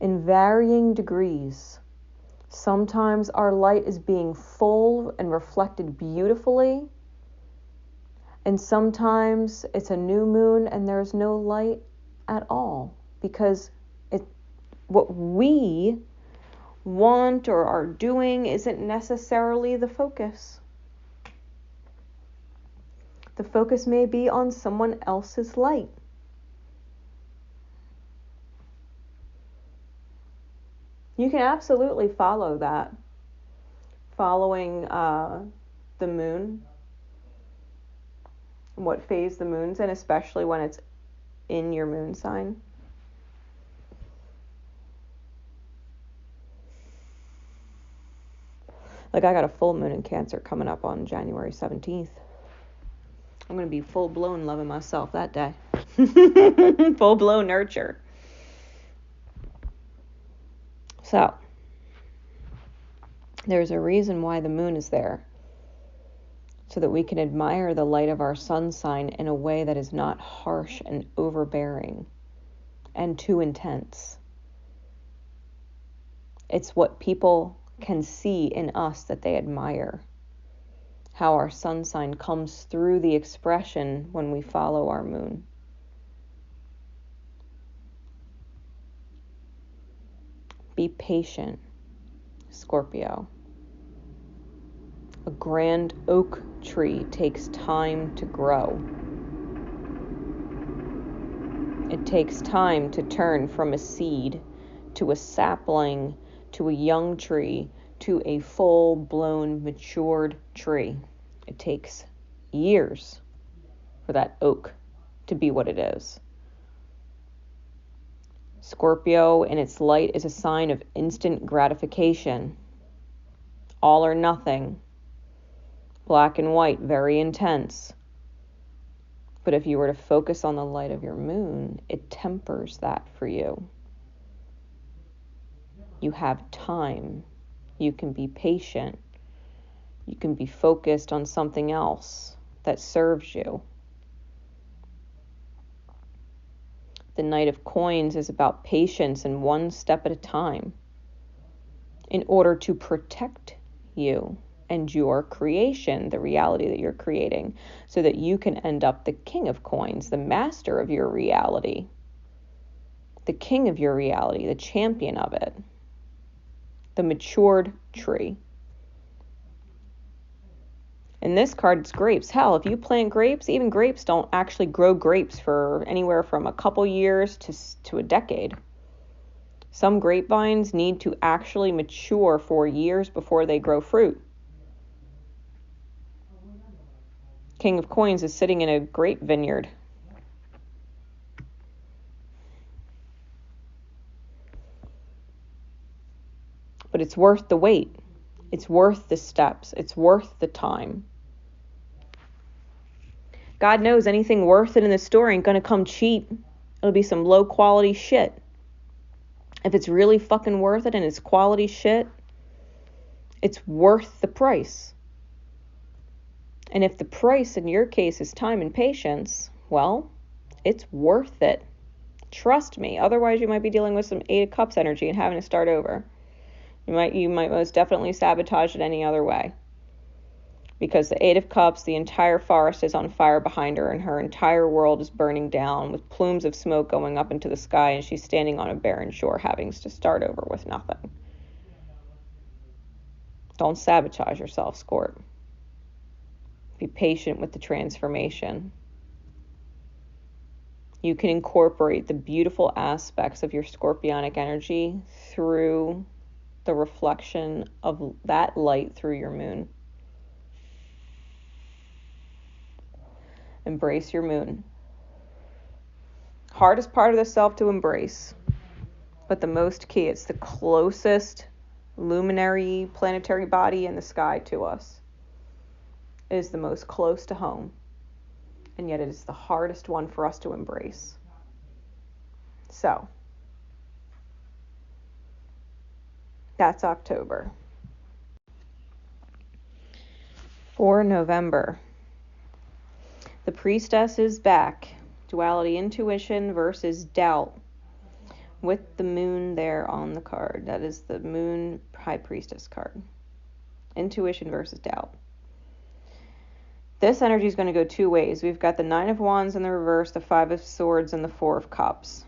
in varying degrees. Sometimes our light is being full and reflected beautifully, and sometimes it's a new moon and there's no light at all, because what we want or are doing isn't necessarily the focus. The focus may be on someone else's light. You can absolutely follow that. Following the moon, what phase the moon's in, especially when it's in your moon sign. Like, I got a full moon in Cancer coming up on January 17th. I'm going to be full-blown loving myself that day. Full-blown nurture. So, there's a reason why the moon is there. So that we can admire the light of our sun sign in a way that is not harsh and overbearing and too intense. It's what people can see in us that they admire. How our sun sign comes through the expression when we follow our moon. Be patient, Scorpio. A grand oak tree takes time to grow. It takes time to turn from a seed to a sapling to a young tree to a full-blown matured tree. It takes years for that oak to be what it is. Scorpio in its light is a sign of instant gratification. All or nothing. Black and white, very intense. But if you were to focus on the light of your moon, it tempers that for you. You have time. You can be patient. You can be focused on something else that serves you. The Knight of Coins is about patience and one step at a time in order to protect you and your creation, the reality that you're creating, so that you can end up the King of Coins, the master of your reality, the king of your reality, the champion of it, the matured tree. In this card, it's grapes. Hell, if you plant grapes, even grapes don't actually grow grapes for anywhere from a couple years to a decade. Some grapevines need to actually mature for years before they grow fruit. King of Coins is sitting in a grape vineyard. But it's worth the wait. It's worth the steps. It's worth the time. God knows anything worth it in the store ain't going to come cheap. It'll be some low quality shit. If it's really fucking worth it and it's quality shit, it's worth the price. And if the price in your case is time and patience, well, it's worth it. Trust me. Otherwise, you might be dealing with some Eight of Cups energy and having to start over. You might most definitely sabotage it any other way. Because the Eight of Cups, the entire forest is on fire behind her, and her entire world is burning down with plumes of smoke going up into the sky, and she's standing on a barren shore having to start over with nothing. Don't sabotage yourself, Scorp. Be patient with the transformation. You can incorporate the beautiful aspects of your scorpionic energy through the reflection of that light through your moon. Embrace your moon. Hardest part of the self to embrace, but the most key. It's the closest luminary planetary body in the sky to us. It is the most close to home, and yet it is the hardest one for us to embrace. So, that's October. For November, the priestess is back. Duality, intuition versus doubt, with the moon there on the card. That is the moon high priestess card. Intuition versus doubt. This energy is going to go two ways. We've got the Nine of Wands in the reverse, the Five of Swords, and the Four of Cups.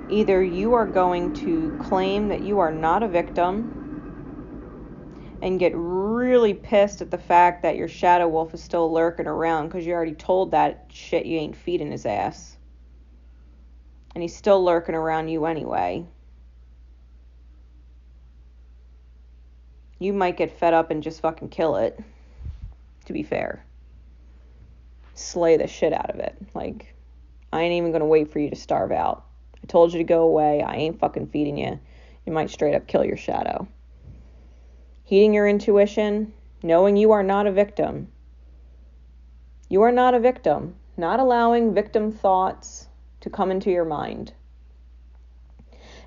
Either you are going to claim that you are not a victim and get really pissed at the fact that your shadow wolf is still lurking around because you already told that shit you ain't feeding his ass. And he's still lurking around you anyway. You might get fed up and just fucking kill it, to be fair. Slay the shit out of it. Like, I ain't even going to wait for you to starve out. I told you to go away. I ain't fucking feeding you. You might straight up kill your shadow. Heeding your intuition, knowing you are not a victim. You are not a victim. Not allowing victim thoughts to come into your mind.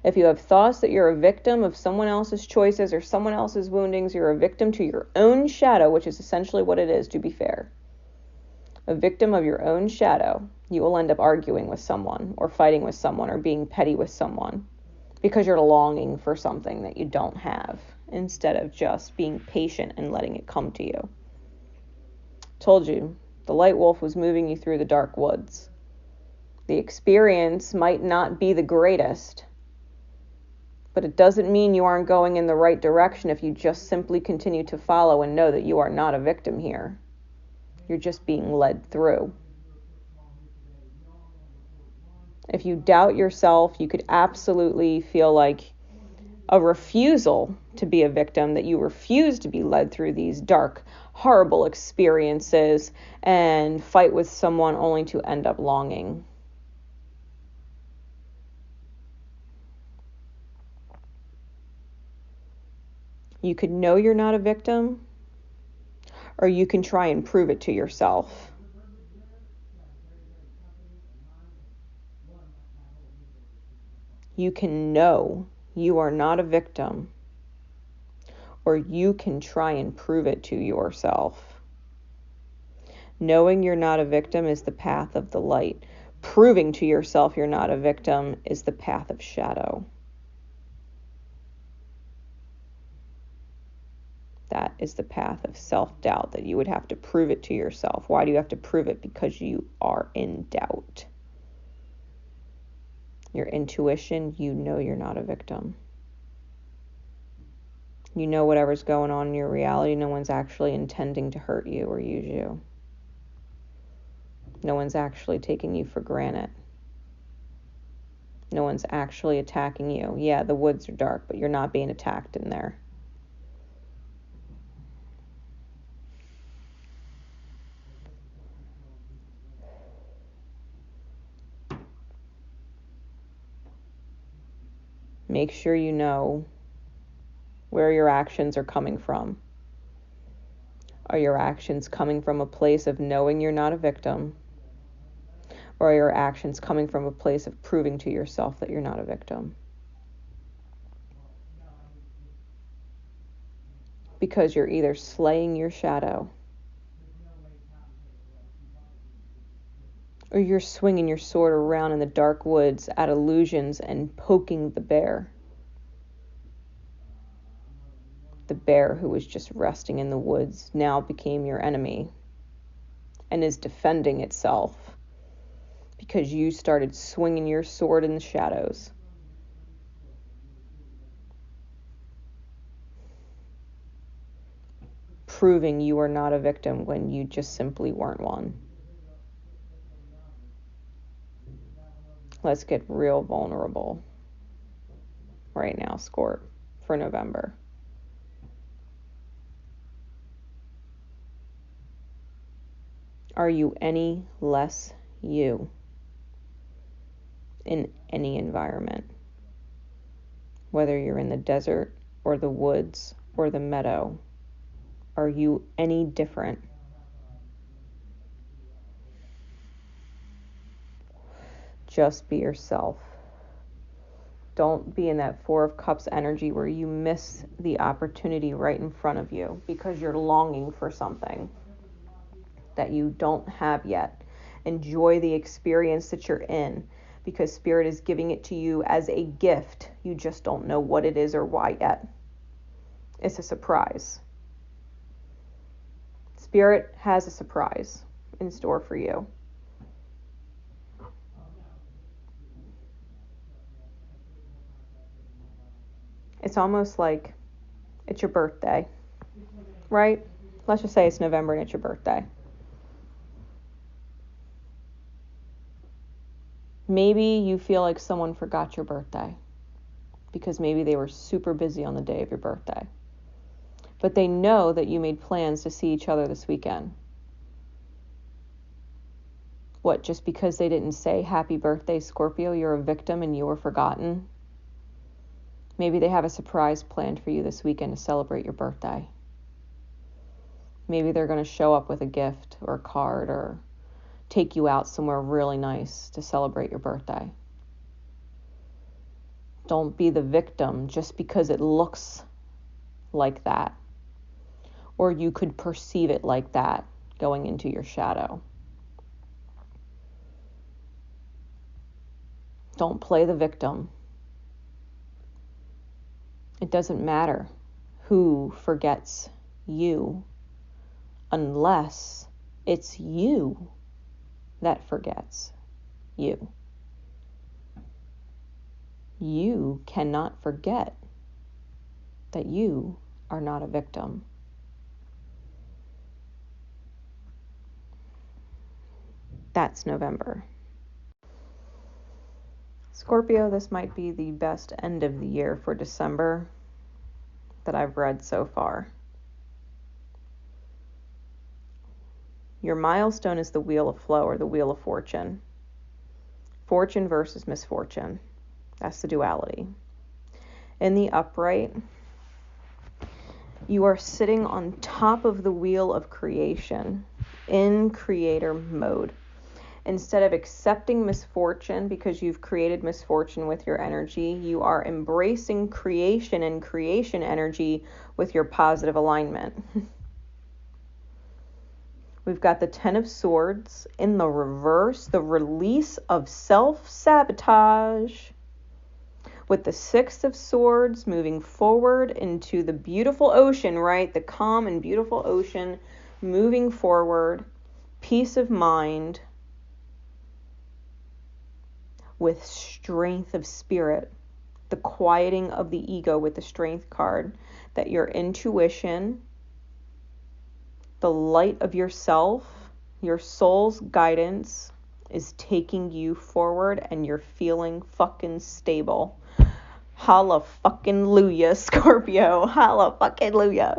If you have thoughts that you're a victim of someone else's choices or someone else's woundings, you're a victim to your own shadow, which is essentially what it is, to be fair. A victim of your own shadow. You will end up arguing with someone or fighting with someone or being petty with someone because you're longing for something that you don't have instead of just being patient and letting it come to you. Told you, the light wolf was moving you through the dark woods. The experience might not be the greatest, but it doesn't mean you aren't going in the right direction if you just simply continue to follow and know that you are not a victim here. You're just being led through. If you doubt yourself, you could absolutely feel like a refusal to be a victim, that you refuse to be led through these dark, horrible experiences and fight with someone only to end up longing. You could know you're not a victim, or you can try and prove it to yourself. You can know you are not a victim, or you can try and prove it to yourself. Knowing you're not a victim is the path of the light. Proving to yourself you're not a victim is the path of shadow. That is the path of self-doubt, that you would have to prove it to yourself. Why do you have to prove it? Because you are in doubt. Your intuition, you know you're not a victim. You know whatever's going on in your reality, no one's actually intending to hurt you or use you. No one's actually taking you for granted. No one's actually attacking you. Yeah, the woods are dark, but you're not being attacked in there. Make sure you know where your actions are coming from. Are your actions coming from a place of knowing you're not a victim? Or are your actions coming from a place of proving to yourself that you're not a victim? Because you're either slaying your shadow or you're swinging your sword around in the dark woods at illusions and poking the bear. The bear who was just resting in the woods now became your enemy and is defending itself because you started swinging your sword in the shadows. Proving you are not a victim when you just simply weren't one. Let's get real vulnerable right now, Scorp, for November. Are you any less you in any environment? Whether you're in the desert or the woods or the meadow, are you any different? Just be yourself. Don't be in that Four of Cups energy where you miss the opportunity right in front of you because you're longing for something that you don't have yet. Enjoy the experience that you're in because Spirit is giving it to you as a gift. You just don't know what it is or why yet. It's a surprise. Spirit has a surprise in store for you. It's almost like it's your birthday, right? Let's just say it's November and it's your birthday. Maybe you feel like someone forgot your birthday because maybe they were super busy on the day of your birthday. But they know that you made plans to see each other this weekend. What, just because they didn't say happy birthday, Scorpio, you're a victim and you were forgotten? Maybe they have a surprise planned for you this weekend to celebrate your birthday. Maybe they're going to show up with a gift or a card or take you out somewhere really nice to celebrate your birthday. Don't be the victim just because it looks like that, or you could perceive it like that going into your shadow. Don't play the victim. It doesn't matter who forgets you unless it's you that forgets you. You cannot forget that you are not a victim. That's November. Scorpio, this might be the best end of the year for December that I've read so far. Your milestone is the Wheel of Flow or the Wheel of Fortune. Fortune versus misfortune. That's the duality. In the upright, you are sitting on top of the wheel of creation in creator mode. Instead of accepting misfortune because you've created misfortune with your energy, you are embracing creation and creation energy with your positive alignment. We've got the Ten of Swords in the reverse, the release of self-sabotage. With the Six of Swords moving forward into the beautiful ocean, right? The calm and beautiful ocean moving forward. Peace of mind. With strength of spirit. The quieting of the ego with the Strength card. That your intuition, the light of yourself, your soul's guidance is taking you forward and you're feeling fucking stable. Holla fucking luya, Scorpio. Holla fucking luya.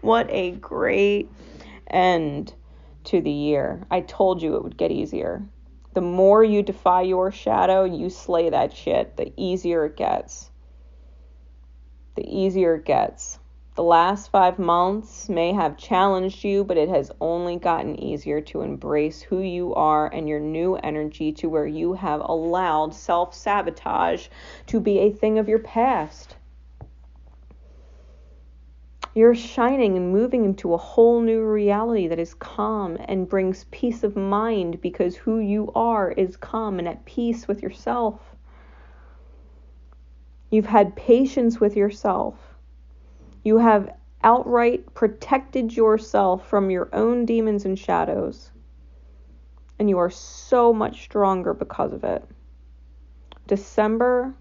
What a great end to the year. I told you it would get easier. The more you defy your shadow, you slay that shit, the easier it gets. The easier it gets. The last 5 months may have challenged you, but it has only gotten easier to embrace who you are and your new energy, to where you have allowed self-sabotage to be a thing of your past. You're shining and moving into a whole new reality that is calm and brings peace of mind, because who you are is calm and at peace with yourself. You've had patience with yourself. You have outright protected yourself from your own demons and shadows. And you are so much stronger because of it. December,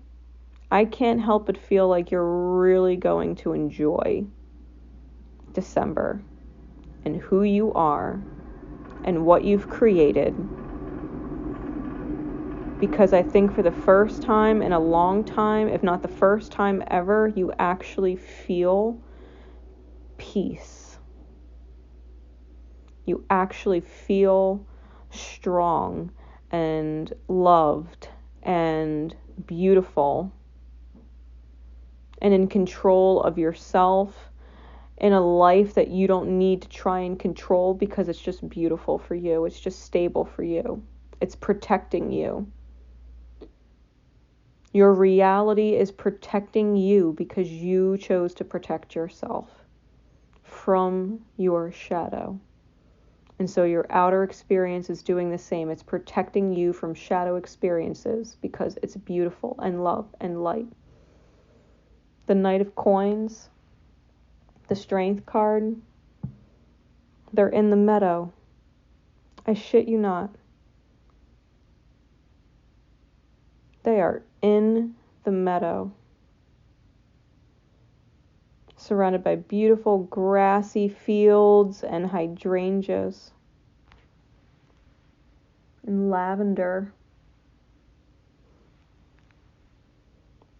I can't help but feel like you're really going to enjoy December and who you are and what you've created. Because I think for the first time in a long time, if not the first time ever, you actually feel peace. You actually feel strong and loved and beautiful and in control of yourself, in a life that you don't need to try and control, because it's just beautiful for you. It's just stable for you. It's protecting you. Your reality is protecting you because you chose to protect yourself from your shadow. And so your outer experience is doing the same. It's protecting you from shadow experiences because it's beautiful and love and light. The Knight of Coins, the Strength card, they're in the meadow. I shit you not. They are in the meadow, surrounded by beautiful grassy fields and hydrangeas and lavender.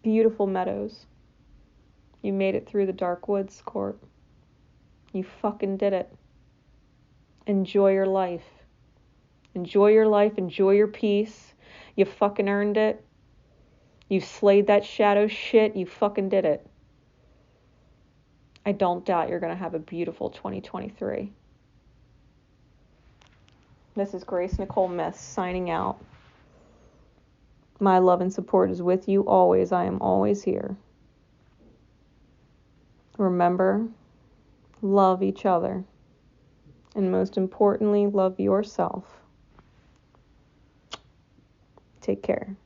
Beautiful meadows. You made it through the dark woods, Court. You fucking did it. Enjoy your life. Enjoy your life. Enjoy your peace. You fucking earned it. You slayed that shadow shit. You fucking did it. I don't doubt you're going to have a beautiful 2023. This is Grace Nicole Myths signing out. My love and support is with you always. I am always here. Remember, love each other. And most importantly, love yourself. Take care.